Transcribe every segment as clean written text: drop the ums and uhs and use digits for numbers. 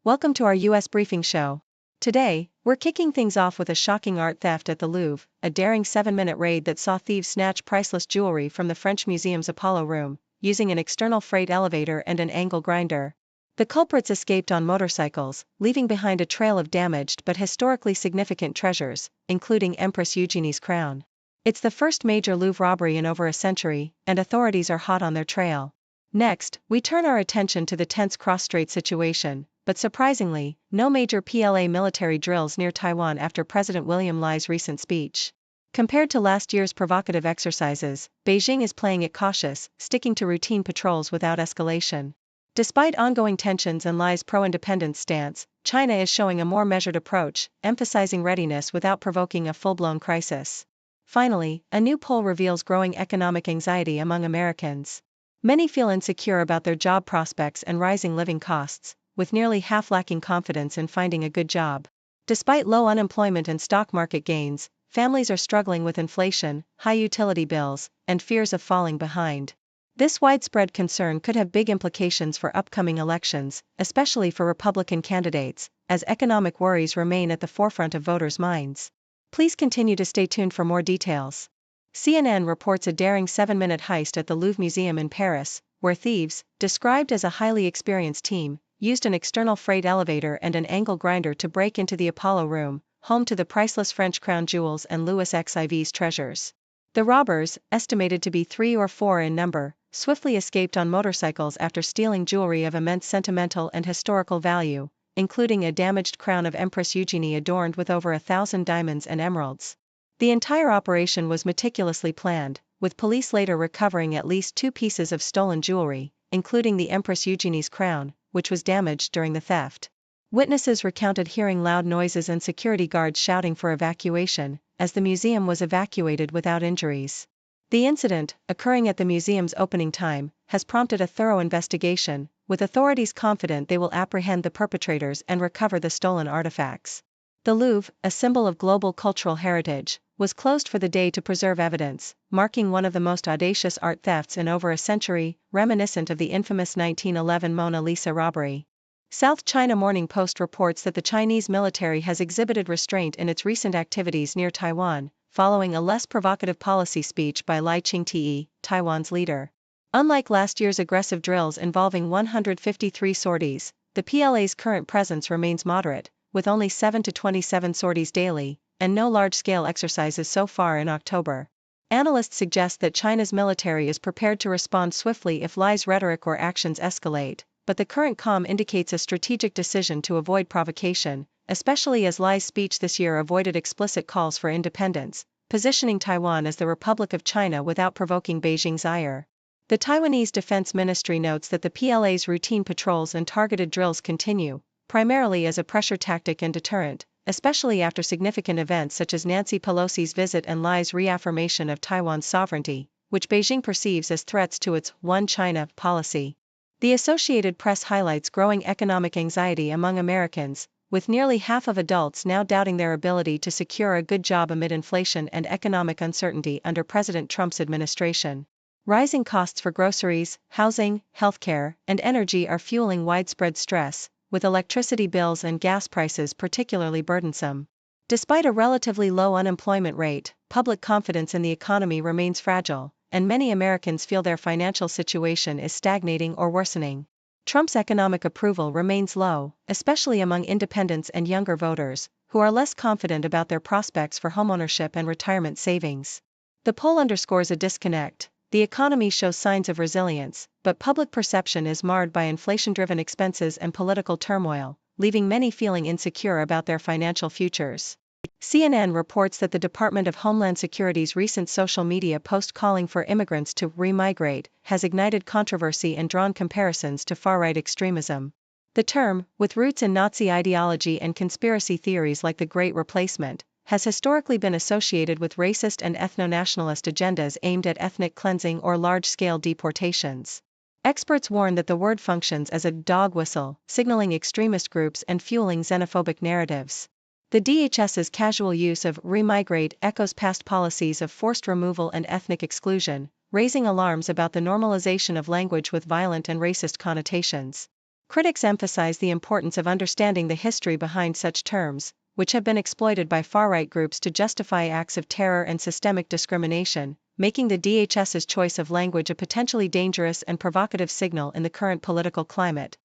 Welcome to our US briefing show. Today, we're kicking things off with a shocking art theft at the Louvre, a daring 7-minute raid that saw thieves snatch priceless jewelry from the French Museum's Apollo room, using an external freight elevator and an angle grinder. The culprits escaped on motorcycles, leaving behind a trail of damaged but historically significant treasures, including Empress Eugénie's crown. It's the first major Louvre robbery in over a century, and authorities are hot on their trail. Next, we turn our attention to the tense cross-strait situation, but surprisingly, no major PLA military drills near Taiwan after President William Lai's recent speech. Compared to last year's provocative exercises, Beijing is playing it cautious, sticking to routine patrols without escalation. Despite ongoing tensions and Lai's pro-independence stance, China is showing a more measured approach, emphasizing readiness without provoking a full-blown crisis. Finally, a new poll reveals growing economic anxiety among Americans. Many feel insecure about their job prospects and rising living costs, with nearly half lacking confidence in finding a good job. Despite low unemployment and stock market gains, families are struggling with inflation, high utility bills, and fears of falling behind. This widespread concern could have big implications for upcoming elections, especially for Republican candidates, as economic worries remain at the forefront of voters' minds. Please continue to stay tuned for more details. CNN reports a daring 7-minute heist at the Louvre Museum in Paris, where thieves, described as a highly experienced team, used an external freight elevator and an angle grinder to break into the Apollo room, home to the priceless French crown jewels and Louis XIV's treasures. The robbers, estimated to be 3 or 4 in number, swiftly escaped on motorcycles after stealing jewelry of immense sentimental and historical value, including a damaged crown of Empress Eugénie adorned with over 1,000 diamonds and emeralds. The entire operation was meticulously planned, with police later recovering at least 2 pieces of stolen jewelry, including the Empress Eugénie's crown, which was damaged during the theft. Witnesses recounted hearing loud noises and security guards shouting for evacuation, as the museum was evacuated without injuries. The incident, occurring at the museum's opening time, has prompted a thorough investigation, with authorities confident they will apprehend the perpetrators and recover the stolen artifacts. The Louvre, a symbol of global cultural heritage, was closed for the day to preserve evidence, marking one of the most audacious art thefts in over a century, reminiscent of the infamous 1911 Mona Lisa robbery. South China Morning Post reports that the Chinese military has exhibited restraint in its recent activities near Taiwan, following a less provocative policy speech by Lai Ching-te, Taiwan's leader. Unlike last year's aggressive drills involving 153 sorties, the PLA's current presence remains moderate, with only 7 to 27 sorties daily, and no large-scale exercises so far in October. Analysts suggest that China's military is prepared to respond swiftly if Lai's rhetoric or actions escalate, but the current calm indicates a strategic decision to avoid provocation, especially as Lai's speech this year avoided explicit calls for independence, positioning Taiwan as the Republic of China without provoking Beijing's ire. The Taiwanese Defense Ministry notes that the PLA's routine patrols and targeted drills continue, primarily as a pressure tactic and deterrent, especially after significant events such as Nancy Pelosi's visit and Lai's reaffirmation of Taiwan's sovereignty, which Beijing perceives as threats to its One China policy. The Associated Press highlights growing economic anxiety among Americans, with nearly half of adults now doubting their ability to secure a good job amid inflation and economic uncertainty under President Trump's administration. Rising costs for groceries, housing, healthcare, and energy are fueling widespread stress, with electricity bills and gas prices particularly burdensome. Despite a relatively low unemployment rate, public confidence in the economy remains fragile, and many Americans feel their financial situation is stagnating or worsening. Trump's economic approval remains low, especially among independents and younger voters, who are less confident about their prospects for homeownership and retirement savings. The poll underscores a disconnect. The economy shows signs of resilience, but public perception is marred by inflation-driven expenses and political turmoil, leaving many feeling insecure about their financial futures. CNN reports that the Department of Homeland Security's recent social media post calling for immigrants to remigrate has ignited controversy and drawn comparisons to far-right extremism. The term, with roots in Nazi ideology and conspiracy theories like the Great Replacement, has historically been associated with racist and ethno-nationalist agendas aimed at ethnic cleansing or large-scale deportations. Experts warn that the word functions as a dog whistle, signaling extremist groups and fueling xenophobic narratives. The DHS's casual use of remigrate echoes past policies of forced removal and ethnic exclusion, raising alarms about the normalization of language with violent and racist connotations. Critics emphasize the importance of understanding the history behind such terms, which have been exploited by far-right groups to justify acts of terror and systemic discrimination, making the DHS's choice of language a potentially dangerous and provocative signal in the current political climate.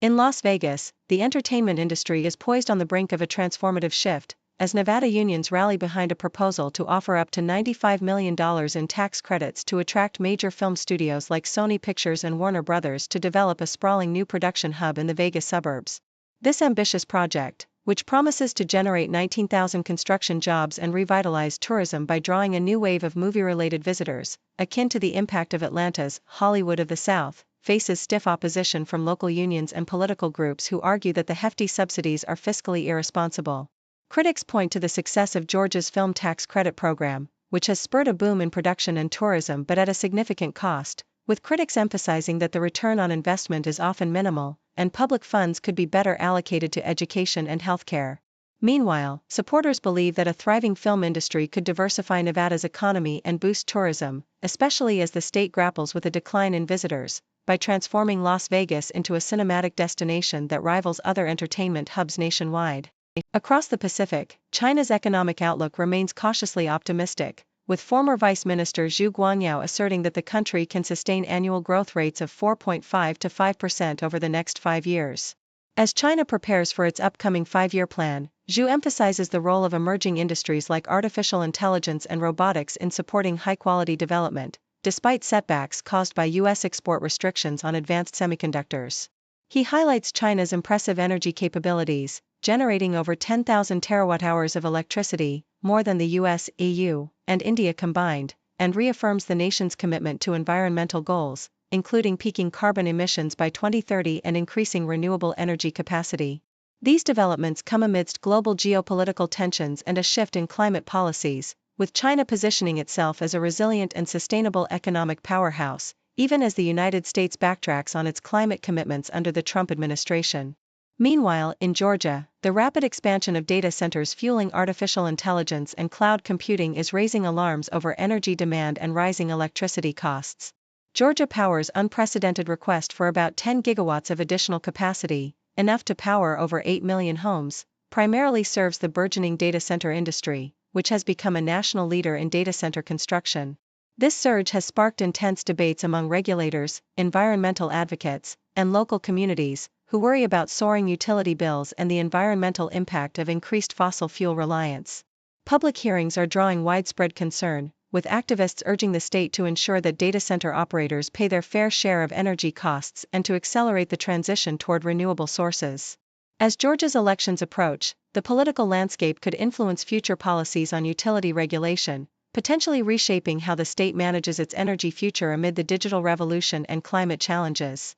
In Las Vegas, the entertainment industry is poised on the brink of a transformative shift, as Nevada unions rally behind a proposal to offer up to $95 million in tax credits to attract major film studios like Sony Pictures and Warner Brothers to develop a sprawling new production hub in the Vegas suburbs. This ambitious project, which promises to generate 19,000 construction jobs and revitalize tourism by drawing a new wave of movie-related visitors, akin to the impact of Atlanta's Hollywood of the South, faces stiff opposition from local unions and political groups who argue that the hefty subsidies are fiscally irresponsible. Critics point to the success of Georgia's film tax credit program, which has spurred a boom in production and tourism but at a significant cost, with critics emphasizing that the return on investment is often minimal, and public funds could be better allocated to education and healthcare. Meanwhile, supporters believe that a thriving film industry could diversify Nevada's economy and boost tourism, especially as the state grapples with a decline in visitors, by transforming Las Vegas into a cinematic destination that rivals other entertainment hubs nationwide. Across the Pacific, China's economic outlook remains cautiously optimistic, with former Vice Minister Zhu Guangyao asserting that the country can sustain annual growth rates of 4.5 to 5% over the next 5 years. As China prepares for its upcoming 5-year plan, Zhu emphasizes the role of emerging industries like artificial intelligence and robotics in supporting high-quality development, despite setbacks caused by U.S. export restrictions on advanced semiconductors. He highlights China's impressive energy capabilities, generating over 10,000 terawatt-hours of electricity, more than the US, EU, and India combined, and reaffirms the nation's commitment to environmental goals, including peaking carbon emissions by 2030 and increasing renewable energy capacity. These developments come amidst global geopolitical tensions and a shift in climate policies, with China positioning itself as a resilient and sustainable economic powerhouse, even as the United States backtracks on its climate commitments under the Trump administration. Meanwhile, in Georgia, the rapid expansion of data centers fueling artificial intelligence and cloud computing is raising alarms over energy demand and rising electricity costs. Georgia Power's unprecedented request for about 10 gigawatts of additional capacity, enough to power over 8 million homes, primarily serves the burgeoning data center industry, which has become a national leader in data center construction. This surge has sparked intense debates among regulators, environmental advocates, and local communities, who worry about soaring utility bills and the environmental impact of increased fossil fuel reliance. Public hearings are drawing widespread concern, with activists urging the state to ensure that data center operators pay their fair share of energy costs and to accelerate the transition toward renewable sources. As Georgia's elections approach, the political landscape could influence future policies on utility regulation, potentially reshaping how the state manages its energy future amid the digital revolution and climate challenges.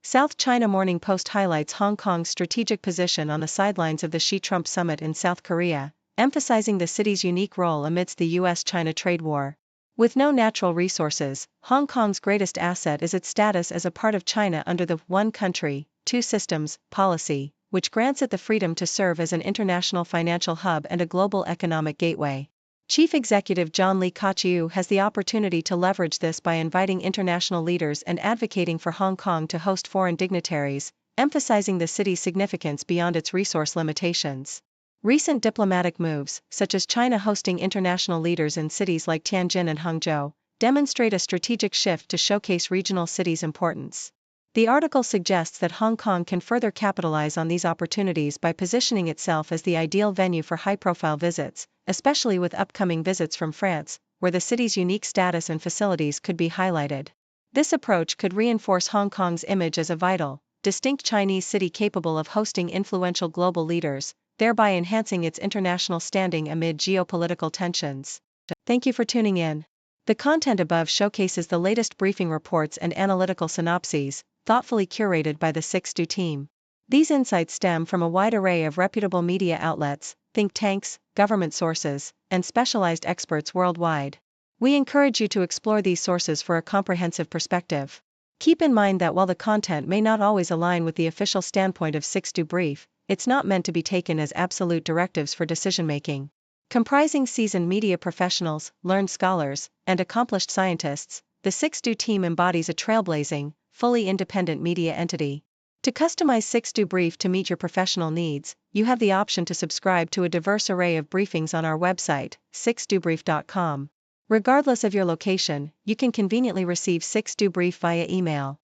South China Morning Post highlights Hong Kong's strategic position on the sidelines of the Xi-Trump summit in South Korea, emphasizing the city's unique role amidst the US-China trade war. With no natural resources, Hong Kong's greatest asset is its status as a part of China under the one country, two systems policy, which grants it the freedom to serve as an international financial hub and a global economic gateway. Chief Executive John Lee Ka-chiu has the opportunity to leverage this by inviting international leaders and advocating for Hong Kong to host foreign dignitaries, emphasizing the city's significance beyond its resource limitations. Recent diplomatic moves, such as China hosting international leaders in cities like Tianjin and Hangzhou, demonstrate a strategic shift to showcase regional cities' importance. The article suggests that Hong Kong can further capitalize on these opportunities by positioning itself as the ideal venue for high-profile visits, especially with upcoming visits from France, where the city's unique status and facilities could be highlighted. This approach could reinforce Hong Kong's image as a vital, distinct Chinese city capable of hosting influential global leaders, thereby enhancing its international standing amid geopolitical tensions. Thank you for tuning in. The content above showcases the latest briefing reports and analytical synopses, thoughtfully curated by the 6Do team. These insights stem from a wide array of reputable media outlets, think tanks, government sources, and specialized experts worldwide. We encourage you to explore these sources for a comprehensive perspective. Keep in mind that while the content may not always align with the official standpoint of 6Do Brief, it's not meant to be taken as absolute directives for decision-making. Comprising seasoned media professionals, learned scholars, and accomplished scientists, the 6Do team embodies a trailblazing, fully independent media entity. To customize 6Do Brief to meet your professional needs, you have the option to subscribe to a diverse array of briefings on our website, 6dobrief.com. Regardless of your location, you can conveniently receive 6Do Brief via email.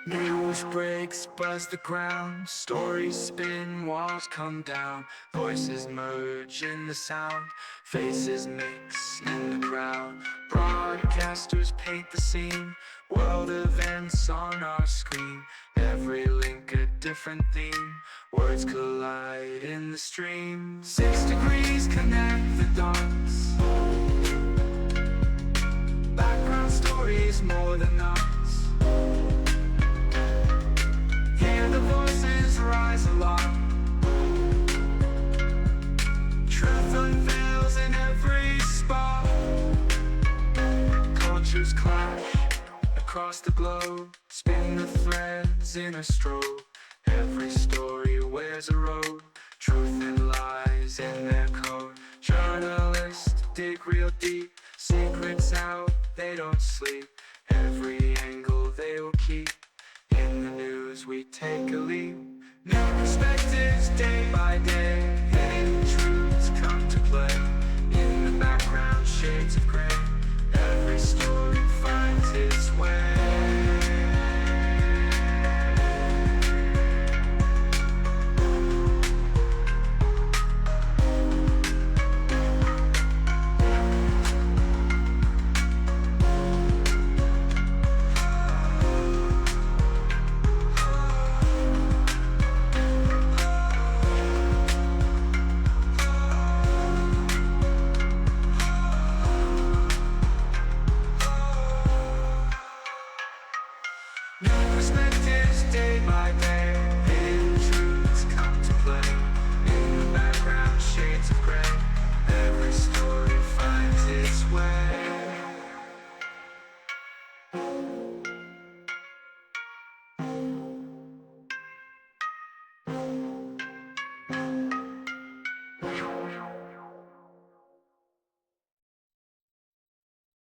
News breaks, buzz the ground, stories spin, walls come down, voices merge in the sound, faces mix in the crowd. Broadcasters paint the scene, world events on our screen, every link a different theme, words collide in the stream. 6 degrees connect the dots, background stories more than us. Hear the voices rise aloud, truth unveils in every spot. Cultures clash across the globe, spin the threads in a strobe. Every story wears a robe, truth and lies in their code. Journalists dig real deep, secrets out, they don't sleep. Every angle they will keep, in the news we take a leap. New perspectives day by day, hidden truths come to play. In the background shades of gray,